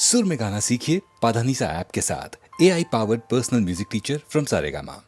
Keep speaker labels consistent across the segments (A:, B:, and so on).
A: सुर में गाना सीखिए पाधानीसा ऐप के साथ। AI powered personal music teacher from Saregama.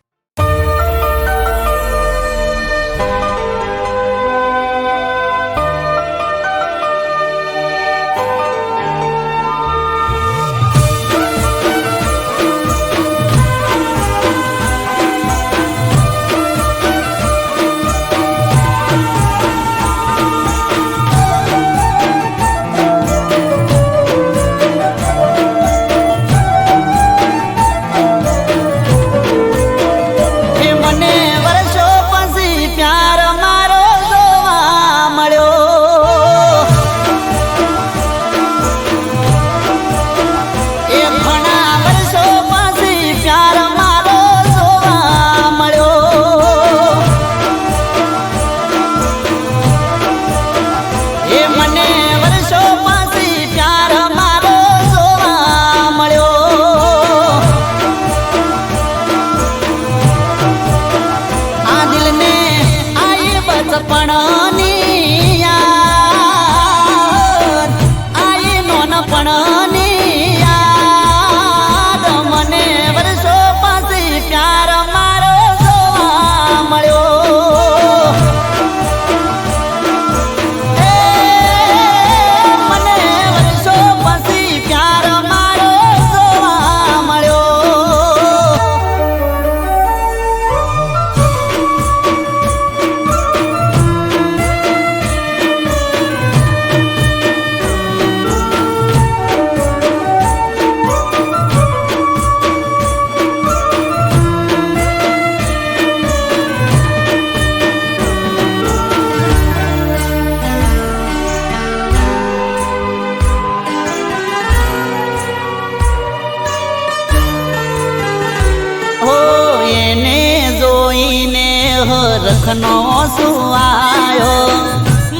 B: રખનો સુવાયો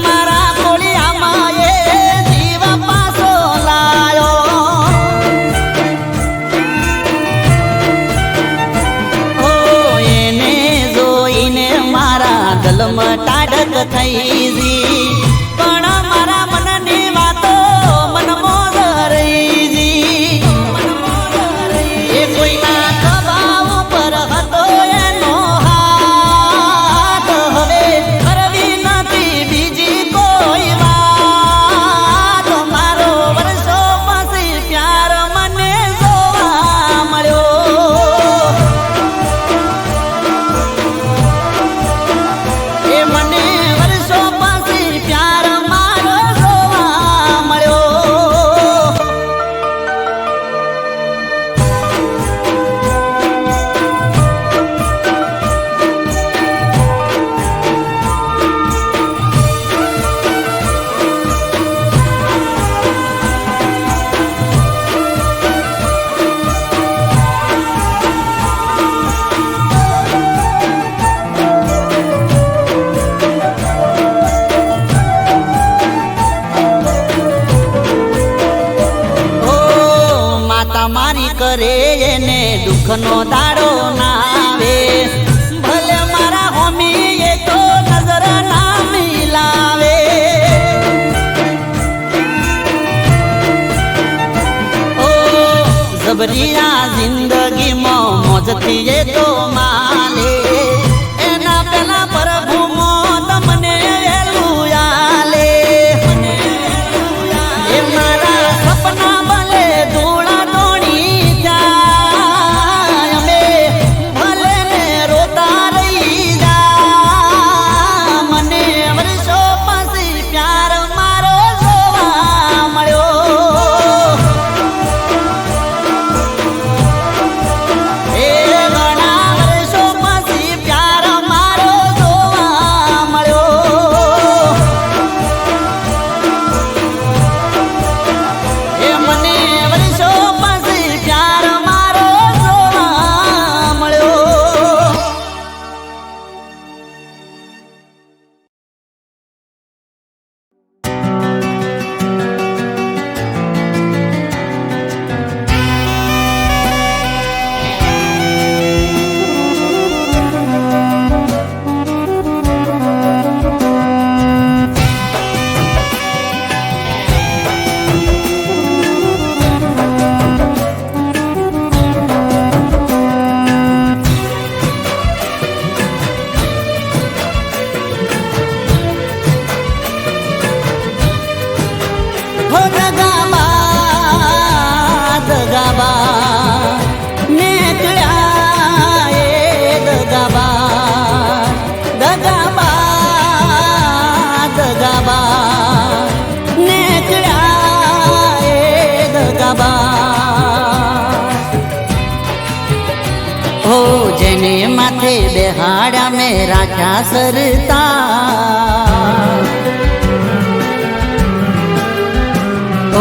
B: મારા કોળિયામાં એ જીવ પાસો લાયો ઓ એને જોઈને મારા દલમાં ટાઢક થઈ જી પણ મારા મનની વાતો મનમાં રહી જી એ કોઈના દબાવ પર હતો એનો કરે એને દુઃખનો દાડો ના આવે ભલે મારા હોમી એ તો નજર ના મિલાવે ઓ જબરિયા જિંદગીમાં મોજથી એ તો માલે એના પેલા પ્રભુ તમને વેલું આલે એ મારા સપના ભલે ધૂળા
C: ઘણા વર્ષો
B: રાખ્યા સરતા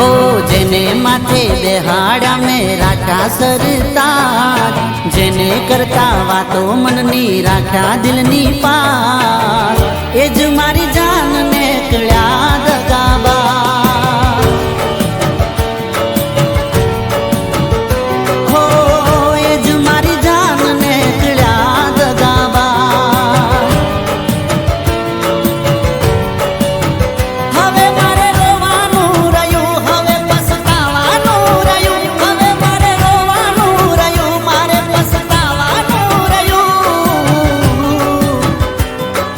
B: ઓ જેને માથે બેહાડ્યા મેં રાખ્યા સરતા જેને કરતા વાતો મનની રાખ્યા દિલની પાસ એ જ મારી જાન ને કળ્યા દગાબા હો એ જ મારી જાન ને કળ્યા દગાબા હવે મારે રોવાનું રહ્યું હવે પસ્તાવાનું રહ્યું હવે મારે રોવાનું રહ્યું મારે પસ્તાવાનું રહ્યું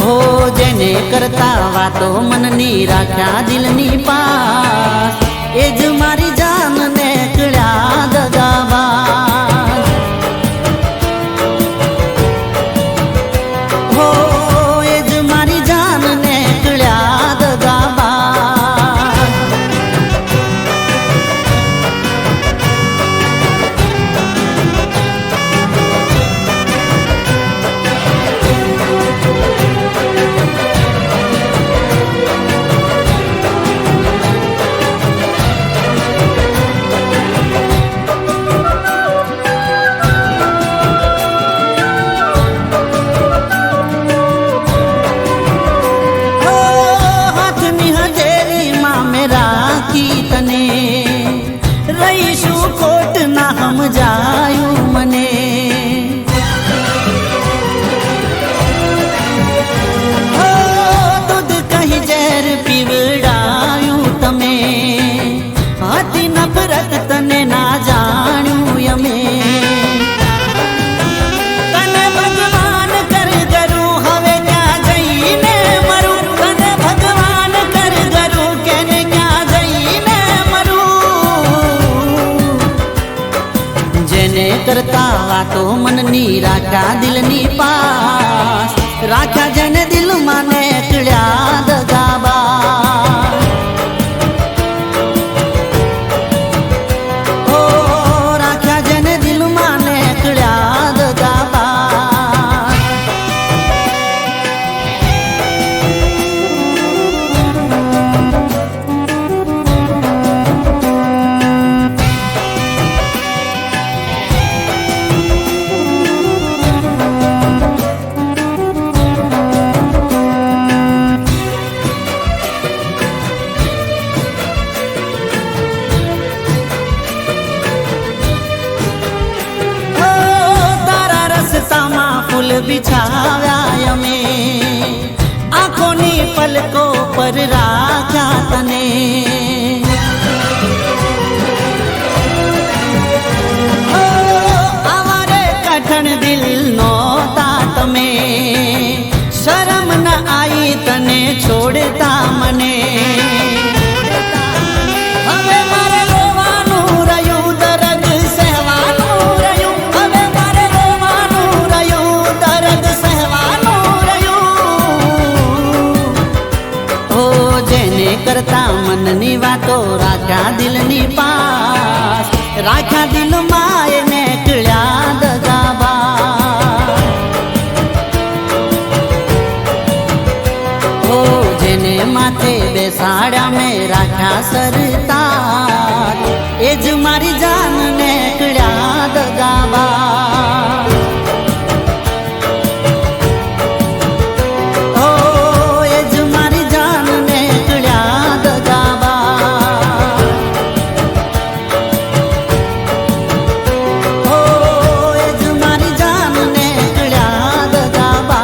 B: હો જેને કરતા વાતો મનની રાખ્યા દિલની પાસ એ જ મારી જાન ને કળ્યા દગાબા હો એ જ મારી જાન ને કળ્યા દગાબા હો હાથની હજેરીમાં મેં રાખી તને રહીશું ખોટ ના સમજાયું મને હો દૂધ કહી ઝેર પીવડાયું તમે હતી નફરત તને ના જાણ્યું અમે તને ભગવાન કર કરું હવે ક્યાં જઈને મરું તને ભગવાન કર કરું કેને ક્યાં જઈને મરું જેને કરતા વાતો મનની રાખ્યા દિલની પાસ રાખ્યા જેને દિલમાં ને કળ્યા દગાબા હો રાખ્યા જેને દિલમાં ને કળ્યા દગાબા હો તારા રસ્તામાં ફૂલ બિછાવ્યા અમે આંખોની પલકો પર રાખ્યા તને હો અમારે કઠણ દિલ નહોતા તમે શરમ ન આઈ તને છોડતા મને હવે મારે રોવાનું રહ્યું દર્દ સહેવાનું રહ્યું હવે મારે રોવાનું રહ્યું દર્દ સહેવાનું રહ્યું ઓ જેને કરતા મનની વાતો રાખ્યા દિલની પાસ રાખ્યા દિલમાં એને કળ્યા દગાબા ઓ જેને માથે બેસાડ્યા મેં રાખ્યા સરતા એ જ મારી જાન ને કળ્યા દગાબા ઓ એ જ મારી જાન ને કળ્યા દગાબા ઓ એ જ મારી જાન ને કળ્યા દગાબા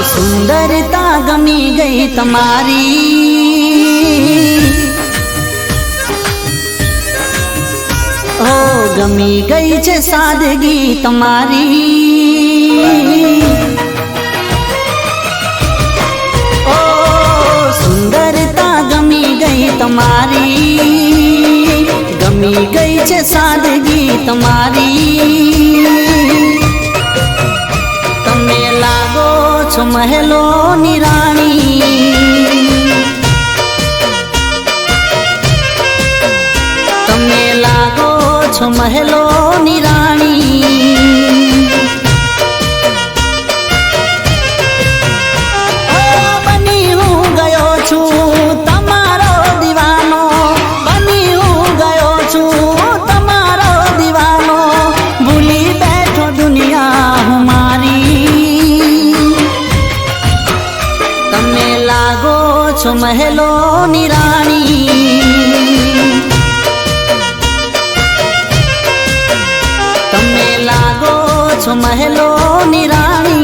B: सुंदरता गमी गई तुम्हारी, ओ गमी गई छे सादगी तुम्हारी। ओ सुंदरता गमी गई तुम्हारी, गमी गई छे सादगी तुम्हारी। तमे लागो छो महलो नी राणी, तमे लागो छो महलो नी राणी। बनी हूँ गयो छू तमारो दीवानो, बनी हूँ गयो छू तमारो दीवानो, भूली बैठो दुनिया हमारी। तमे लागो छो महलो नी राणी, तमे लागो छो महलो नी राणी।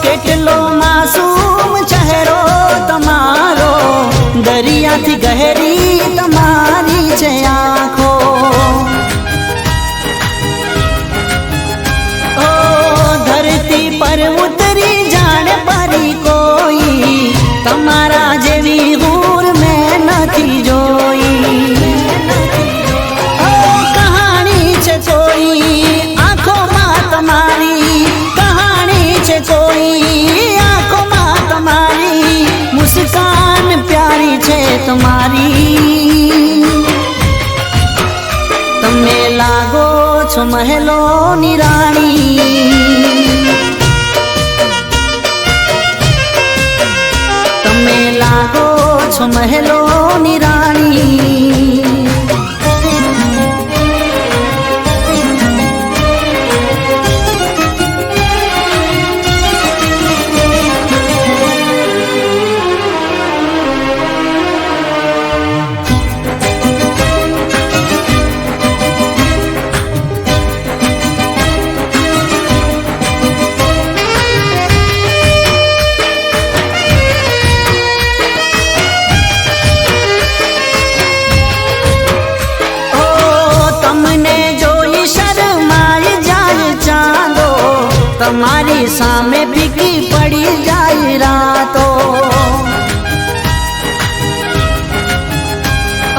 B: કેટલો માસૂમ ચહેરો તમારો, દરિયાથી ગહેરી તમારી છે આંખો। ઓ ધરતી પર ઉતરી જાણે પરી કોઈ, તમારા જેવી હૂર મેં નથી જોઈ। ઓ કહાણી છે કોઈ આંખોમાં તમારી, कोई आंखों में तुम्हारी, मुस्कान प्यारी छे तुम्हारी। तमे लागो छो महलो नी राणी, तमे लागो छो महलो नी राणी। તમારી સામે ફીકી પડી જાય રાતો,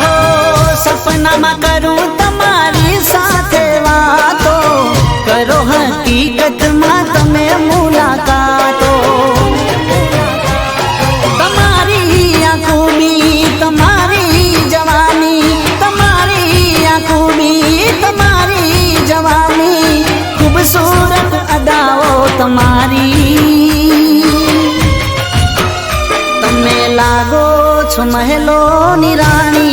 B: ઓ સપનામાં કરું તમારી સાથે વાતો, કરો હકીકતમાં તમે મુલાકાતો। તમારી આ ખૂબી તમારી જવાની, તમારી આ ખૂબી તમારી જવાની, खूबसूरत अदाओ तुम्हारी। तमे लागो छो महलो नी राणी,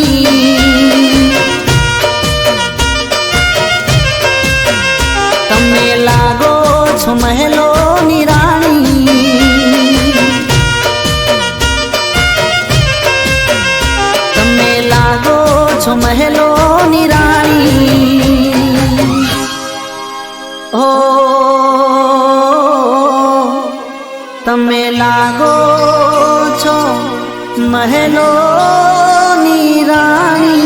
B: तमे लागो छो महलो नी राणी। तमे लागो छो महलो नी राणी। ओ तमे लागो छो महलो नी राणी।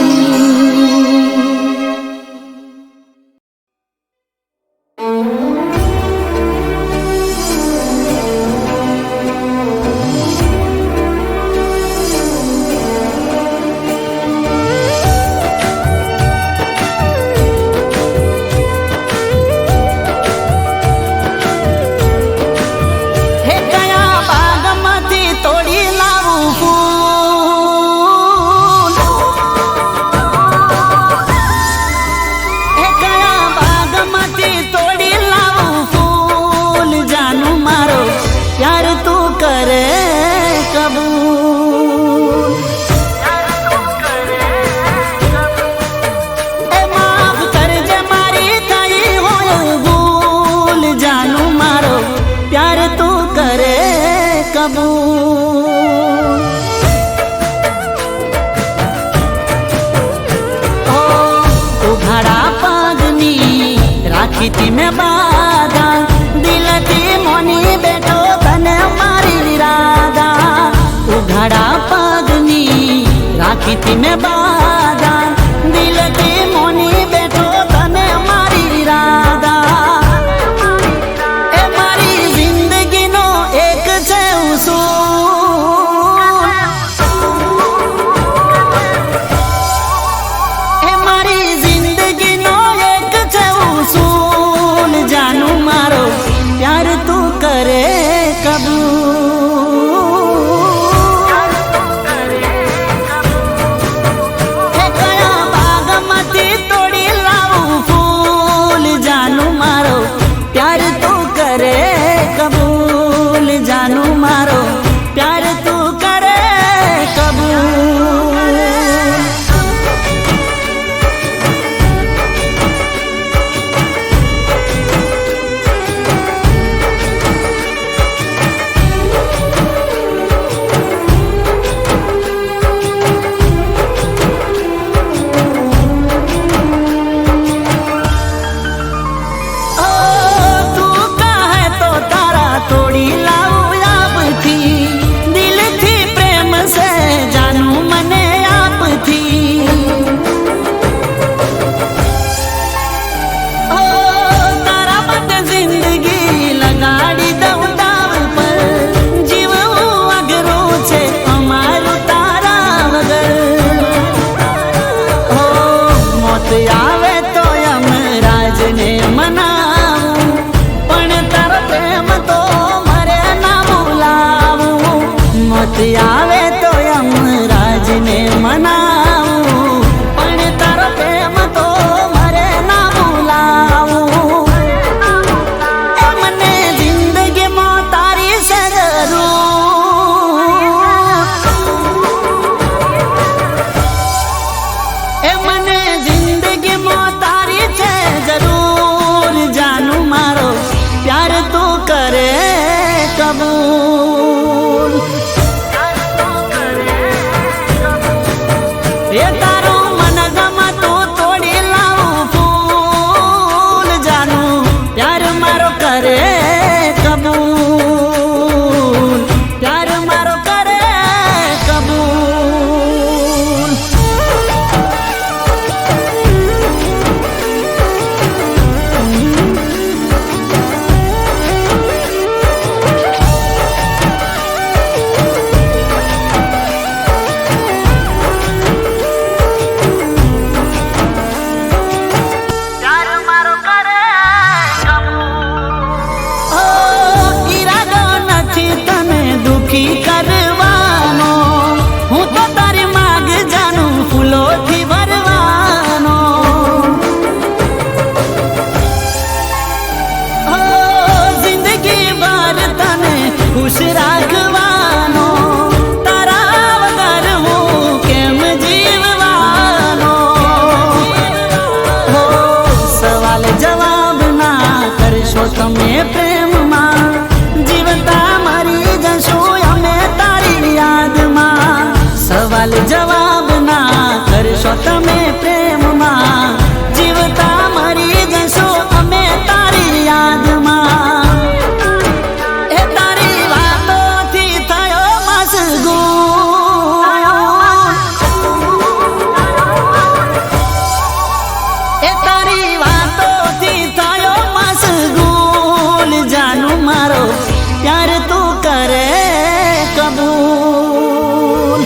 B: तोड़ी लाऊं फूल, રાખી તી મેં બાધા દિલથી મોની બેઠો તને મારી રાધા ઉઘાડા પગની રાખી તી મેં બાધા દિલથી મોની બેઠો તને મારી રાધા એ મારી જિંદગીનો એક છે ઉસૂલ એ મારી જિંદગીનો એક છે ઉસૂલ જાનું મારો પ્યાર તું કરે કબૂલ એ કયા બાગમાંથી તોડી લાવું ફૂલ જાનું મારો પ્યાર તું કરે કબૂલ જાનું મારો પ્યાર તું કરે કબૂલ તોડી લાવું આપથી દિલથી પ્રેમ છે જાનું મને આપથી ઓ તારા માટે જિંદગી લગાડી દઉં દાવ પર જીવવું અઘરું છે અમારું તારા વગર ઓ મોત આવે તો યમરાજને મનાવું પણ તારો પ્રેમ તો મરે ના બોલાવું મોત આવે તો યમરાજને મનાવું પણ તારો પ્રેમ તો મરે ના બોલાવું એ મને જિંદગીમાં તારી છે જરૂર એ મને જિંદગીમાં તારી છે જરૂર જાનું મારો प्यार तो करे कबूल ये तारो मन गमा तो तोड़ी लाऊं फूल जानू प्यार मारो करे कबूल प्यार मारो करे कबूल દુખી કરવાનો હું તો તારી માગ જાનું ફૂલોથી ભરવાનો ઓ જિંદગી ભર તને ખુશ રાખવાનો તારા વગર હું કેમ જીવવાનો ઓ સવાલ જવાબ ના કરશો તમે પ્રેમમાં જીવતા મરી જશું અમે તારી યાદમાં સવાલ જવાબ ના કરશો તમે પ્રેમમાં જીવતા મરી જશું અમે તારી યાદમાં એ તારી વાતોથી થયો મશગૂલ એ તારી વાતોથી થયો મશગૂલ જાનું મારો प्यार तू करे कबूल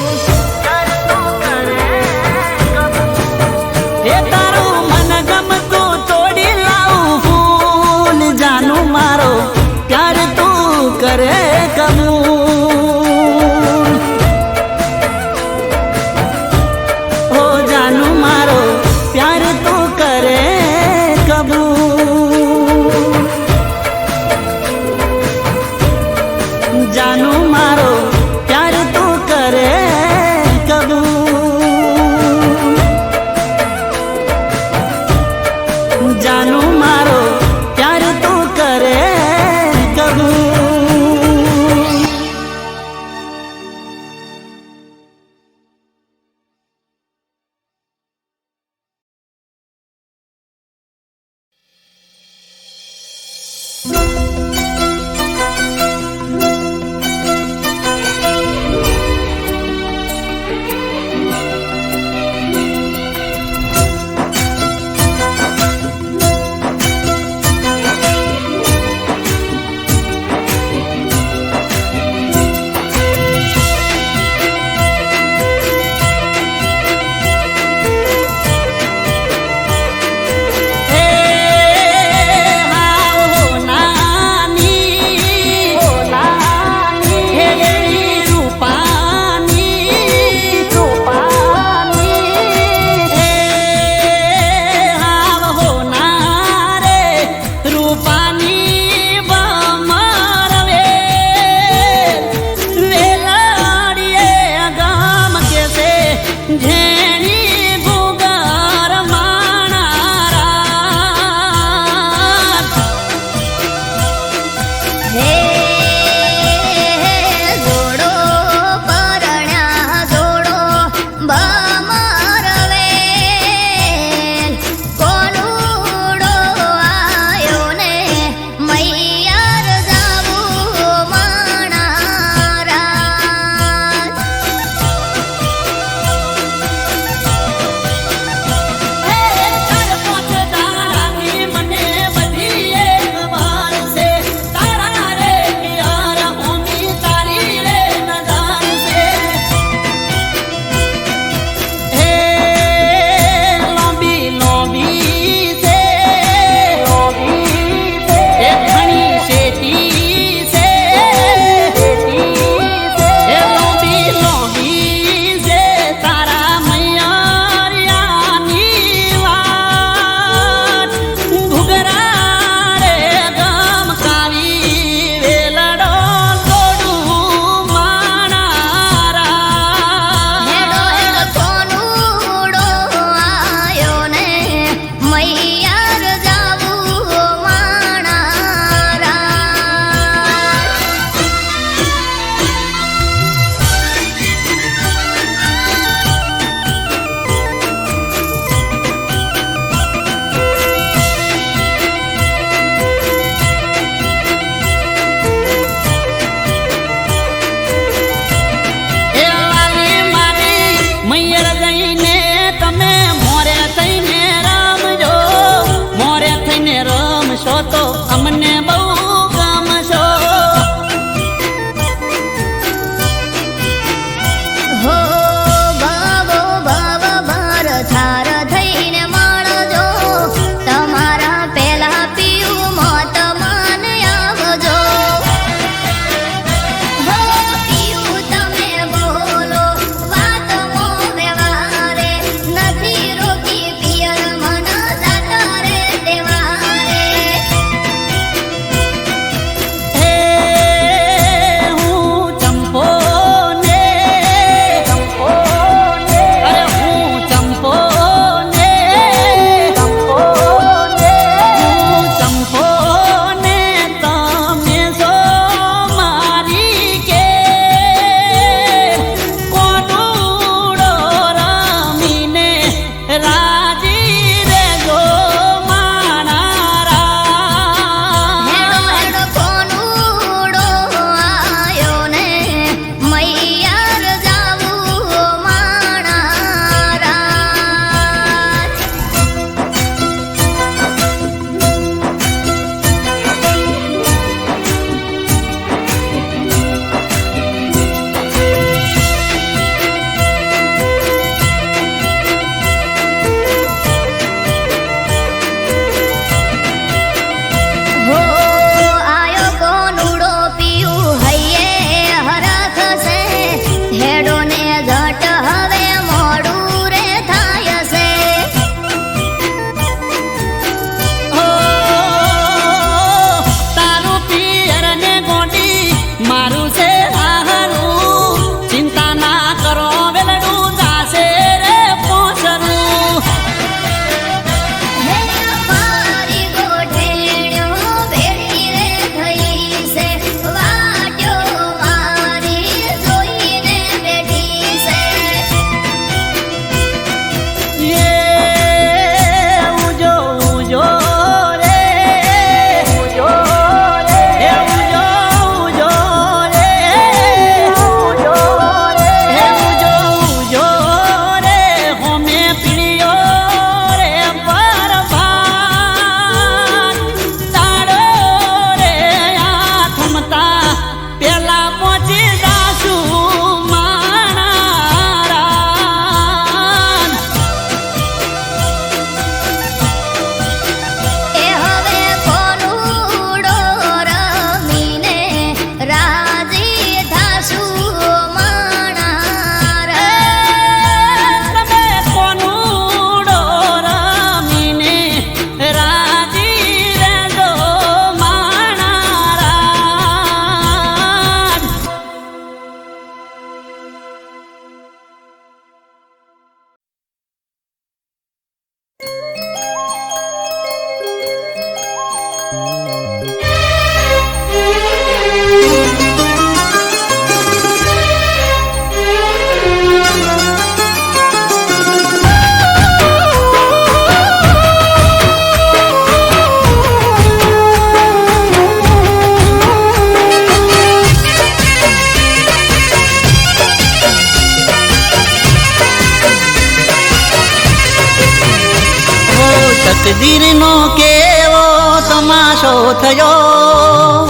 B: તકદીરનો કેવો તમાશો થયો,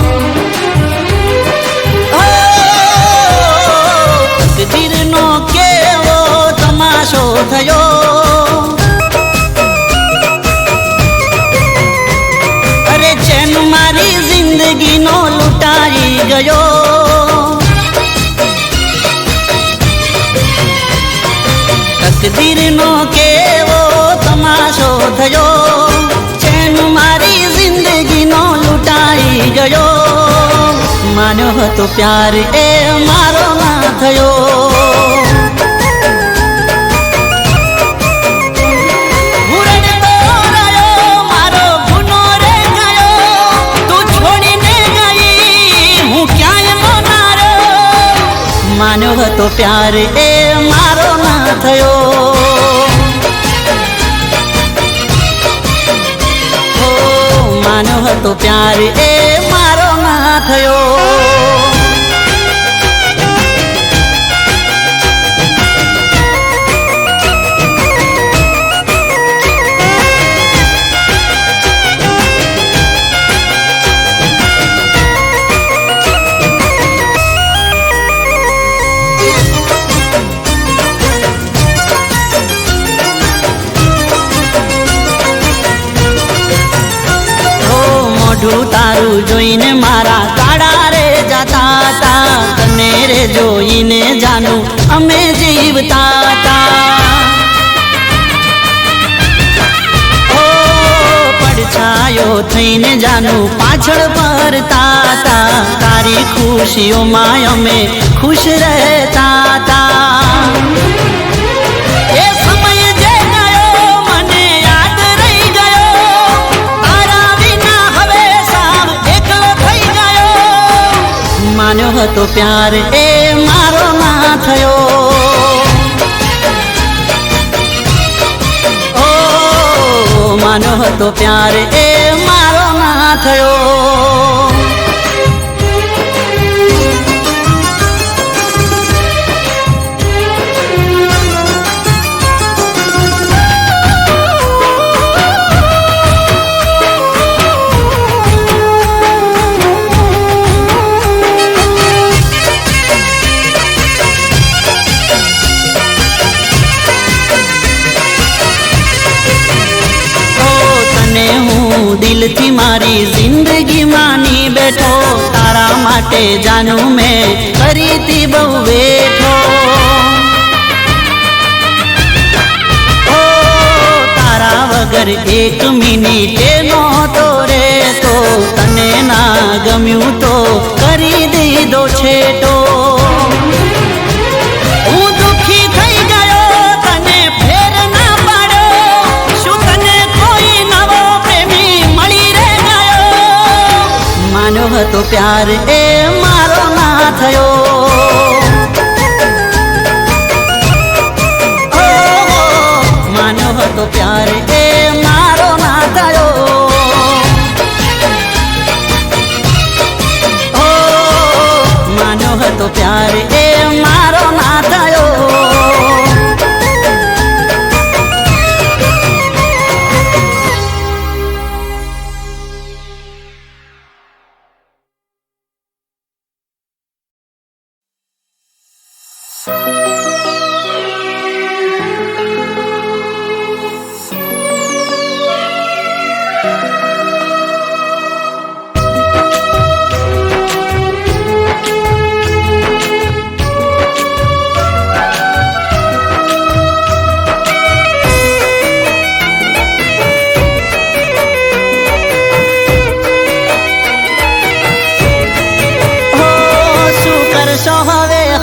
B: તકદીરનો કેવો તમાશો થયો. અરે ચેન મારી જિંદગીનો લૂંટાઈ ગયો. તકદીરનો કેવો તમાશો થયો, ચેન મારી જિંદગીનો લૂંટાઈ ગયો. માન્યો હતો પ્યાર એ મારો ના થયો. ઉરડતો રહ્યો મારો ગુનો રે ગયો, તું છોડીને ગઈ હું ક્યાંય નો ના રહ્યો. માન્યો હતો પ્યાર એ મારો ના થયો. માન્યો હતો પ્યાર એ મારો ના થયો. મોઢું તારું જોઈને મારા કાળા રે જાતા તા, તને રે જોઈને જાનું અમે જીવતા તા. ઓ પડછાયો થઈને જાનું પાછળ ફરતા તા, તારી ખુશીઓમાં અમે ખુશ રહેતા તા. એ સમય જે ગયો મને યાદ રહી ગયો, તારા વિના હવે સાવ એકલો થઈ ગયો. માન્યો હતો પ્યાર એ મારો ના થયો. ઓ માન્યો હતો પ્યાર એ મારો ના થયો. દિલથી મારી જિંદગી માની બેઠો, તારા માટે જાનું મેં કરી તી બહુ બેઠો. ઓ તારા વગર એક મિનિટે નહોતો રહેતો, તને ના ગમ્યું તો કરી દીધો છેટો. હું દુખી થઈ ગયો તને ફેર ના પાડ્યો, શું તને કોઈ નવો પ્રેમી મળી રે ગયો. માન્યો હતો પ્યાર એ મારો ના થયો. ઓ માન્યો હતો પ્યાર એ મારો ના થયો. ઓ માન્યો હતો પ્યાર એ મારો ના થયો.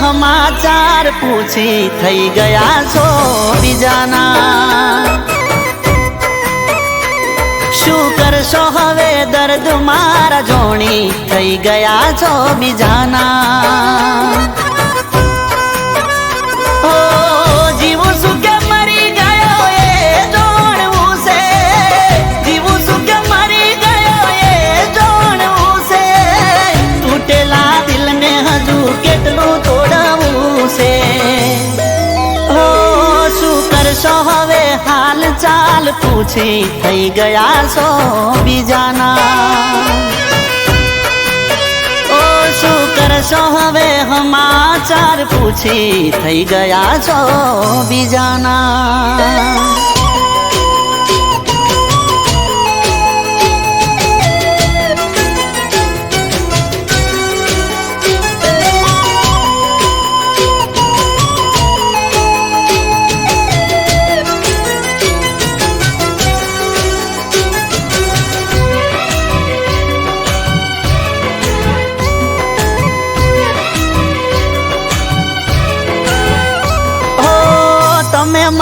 B: સમાચાર પૂછી થઈ ગયા છો બીજાના. શું કરશો હવે દર્દ મારા જોણી થઈ ગયા છો બીજાના. ઓ જીવું શું કે મરી ગયો એ જોણવું છે, જીવું શું કે મરી ગયો એ જોણવું છે. તૂટેલા દિલને હજુ કેટલું તોડવું છે. ઓ શું કરશો હવે હાલ ચાલ હાલ પૂછી થઈ ગયા છો બીજાના ઓ શું કરશો હવે સમાચાર પૂછી થઈ ગયા છો બીજાના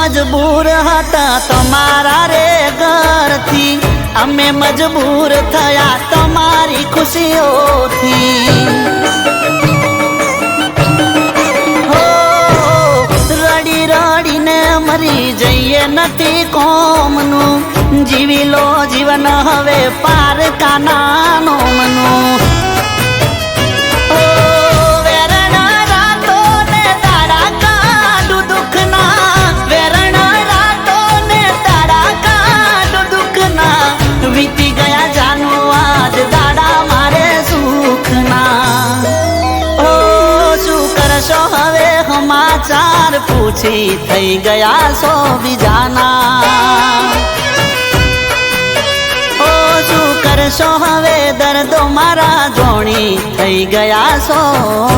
B: મજબૂર હતા તમારા રે ઘરથી અમે મજબૂર થયા તમારી ખુશીઓથી હો રડી રડીને મરી જઈએ નથી કોમનું જીવી લો જીવન હવે પારકાનાનો મનું વીતી ગયા જાનુ આજ દાડા મારે સુખના ઓ શું કરશો હવે સમાચાર પૂછી થઈ ગયા છો બીજાના ઓ શું કરશો હવે દર્દો મારા જોણી થઈ ગયા છો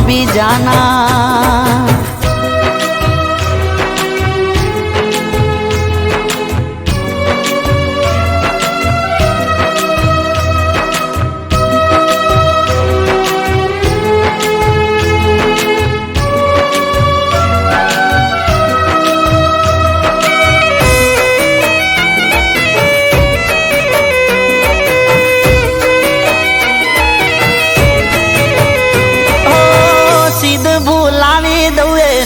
B: બીજાના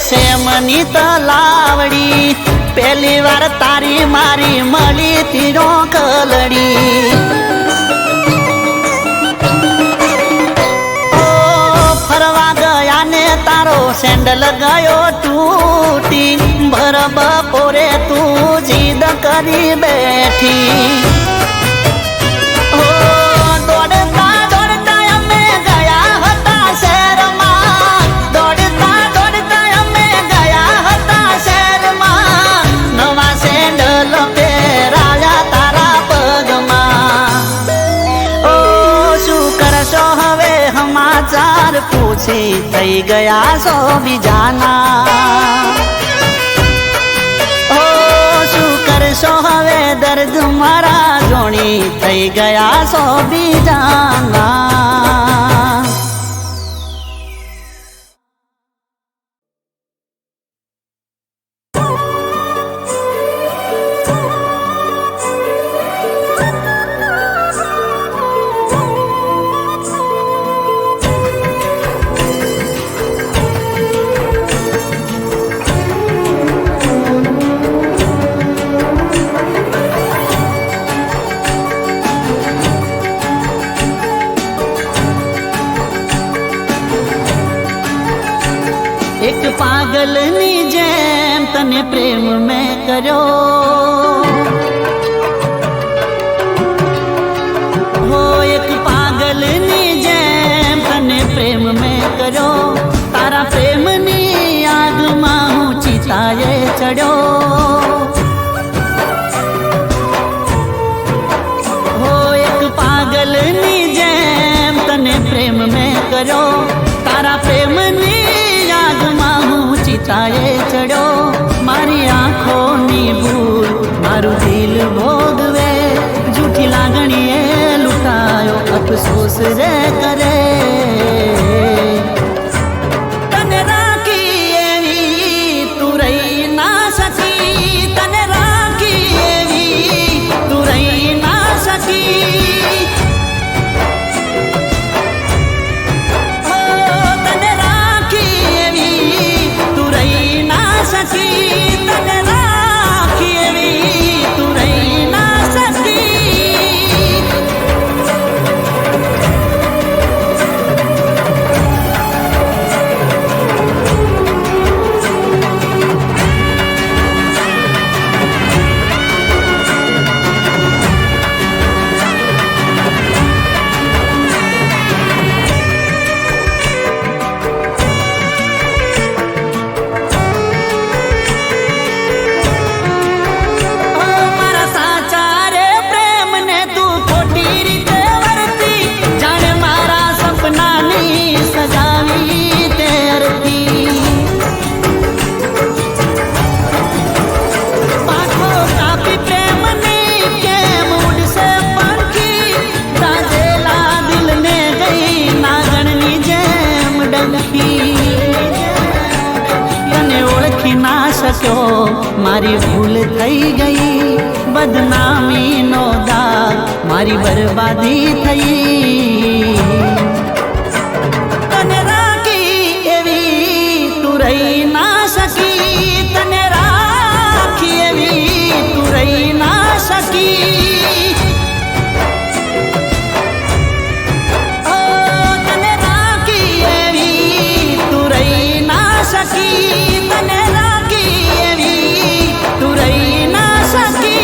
B: સેમની તલાવડી પહેલી વાર તારી મારી મળી તીરો કલડી ઓ ફરવા ગયા ને તારો સેન્ડલ ગયો તૂટી ભર બપોરે તું જીદ કરી બેઠી પૂછી થઈ ગયા છો બીજાના ઓ શું કરશો હવે દર્દ મારા જોણી થઈ ગયા છો બીજાના એક પાગલની જેમ તને પ્રેમ મેં કર્યો હો એક પાગલની જેમ તને પ્રેમ મેં કર્યો તારા પ્રેમની આગમાં હું ચિતાએ ચડ્યો હો એક પાગલની જેમ તને પ્રેમ મેં કર્યો તારા પ્રેમની ચિતાએ ચડ્યો મારી આંખોની ભૂલ મારું દિલ ભોગવે જૂઠી લાગણીએ લૂંટાયો અફસોસ રે કરે તને રાખી એવી તું રહી ના સકી તને રાખી એવી તું રહી ના સકી શક્યો, મારી ભૂલ થઈ ગઈ, બદનામીનો દાગ, મારી બરબાદી થઈ. તને રાખી એવી તું રહી ના શકી, તને રાખી એવી તું રહી ના શકી. તને રાખી એવી તું રહી ના શકી, તને રાખી એવી તું રહી ના શકી.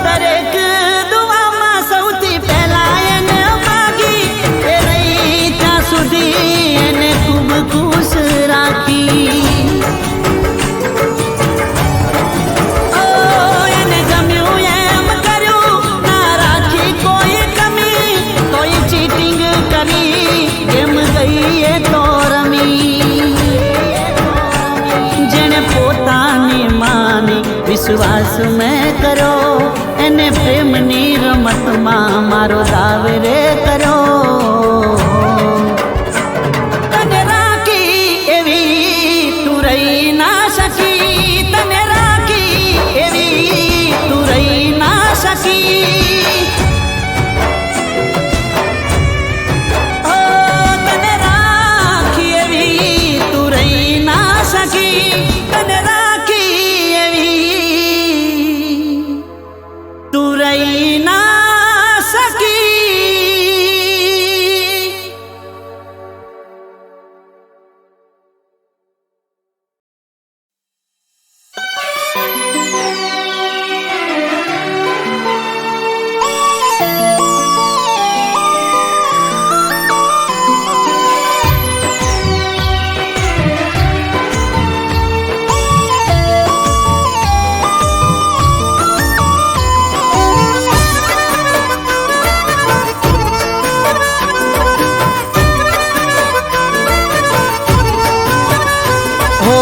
B: દરેક દુઆમાં સૌથી પહેલા એને માગી, એ રહી ત્યાં સુધી એને ખૂબ ખુશ રાખી. એને ગમ્યું એમ કર્યું, ના રાખી કોઈ કમી, કોઈ ચીટિંગ કરી એમ ગઈ એ તો રમી. જેને પોતાની માની વિશ્વાસ મેં કર્યો, એને પ્રેમની રમતમાં મારો દાવ રે કર્યો. તને રાખી એવી તું રહી ના શકી, તને રાખી એવી તું રહી ના શકી. તને રાખી એવી તું રહી ના શકી, તને રાખી એવી તું રહી ના શકી. હો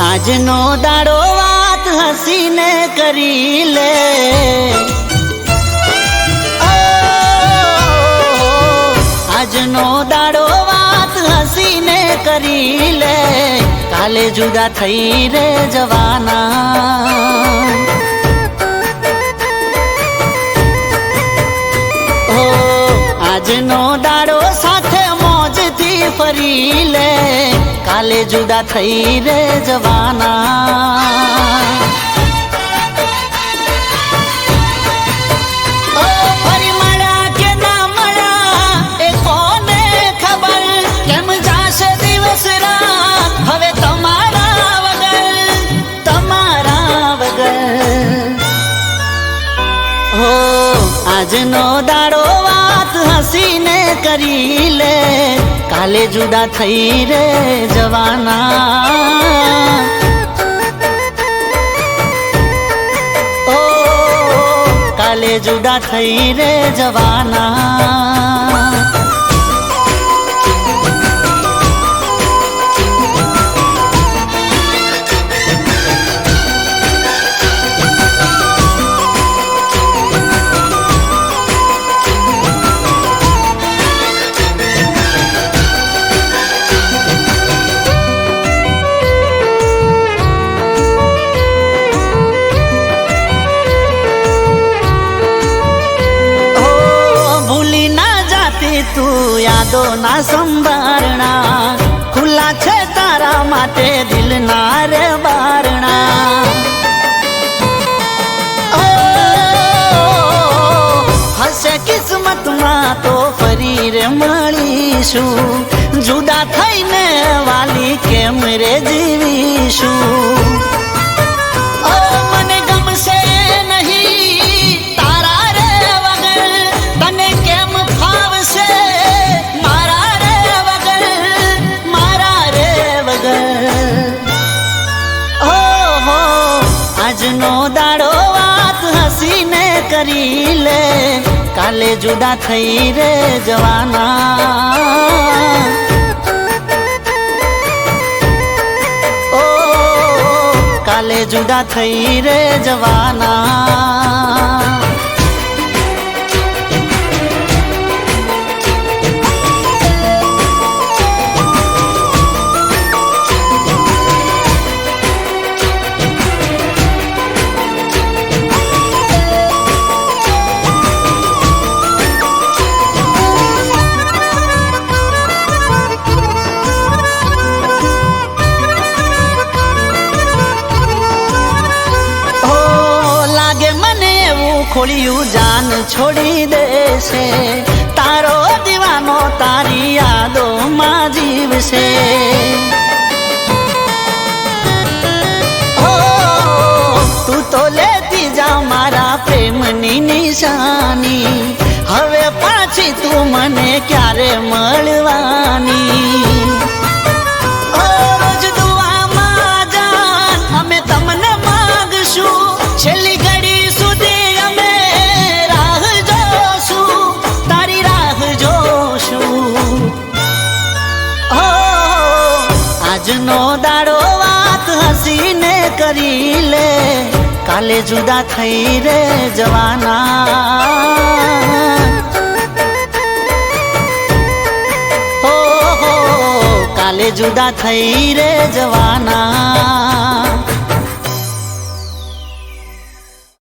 B: આજનો દાડો વાત હસીને કરી લે. આજનો દાડો વાત હસીને કરી લે, કાલે જુદા થઈ રે જવાના. હો આજનો દાડો સાથે મોજથી ફરી લે, કાલે જુદા થઈ રે જવાના. ઓ ફરી મળ્યા કે ના મળ્યા એ કોને ખબર, કેમ જાશે દિવસ રાત હવે તમારા વગર, તમારા વગર. હો આજનો દાડો વાત હસીને કરી લે, કાલે જુદા થઈ રે જવાના. ઓ કાલે જુદા થઈ રે જવાના. તું યાદો ના સંભારણા, ખુલ્લા છે તારા માટે દિલના રે બારણા. હશે કિસ્મતમાં તો ફરી રે મળીશું, જુદા થઈને વાલી કેમ રે જીવીશું. મને ગમશે નહીં તારા રે વગર, તને કેમ ફાવશે મારા રે વગર, મારા રે વગર. આજનો દાડો વાત હસીને કરી લે, કાલે જુદા થઈ રે જવાના. ઓ કાલે જુદા થઈ રે જવાના. ખોળિયું જાન છોડી દેશે, તારો દીવાનો તારી યાદોમાં જીવશે. હો તું તો લેતી જા મારા પ્રેમની નિશાની, હવે પાછી તું મને ક્યારે મળવાની. રોજ દુઆમાં જાન અમે તમને માગશું, છેલ્લી ઘડી આજનો દાડો વાત હસીને કરી લે, કાલે જુદા થઈ રે જવાના. હો કાલે જુદા થઈ રે જવાના.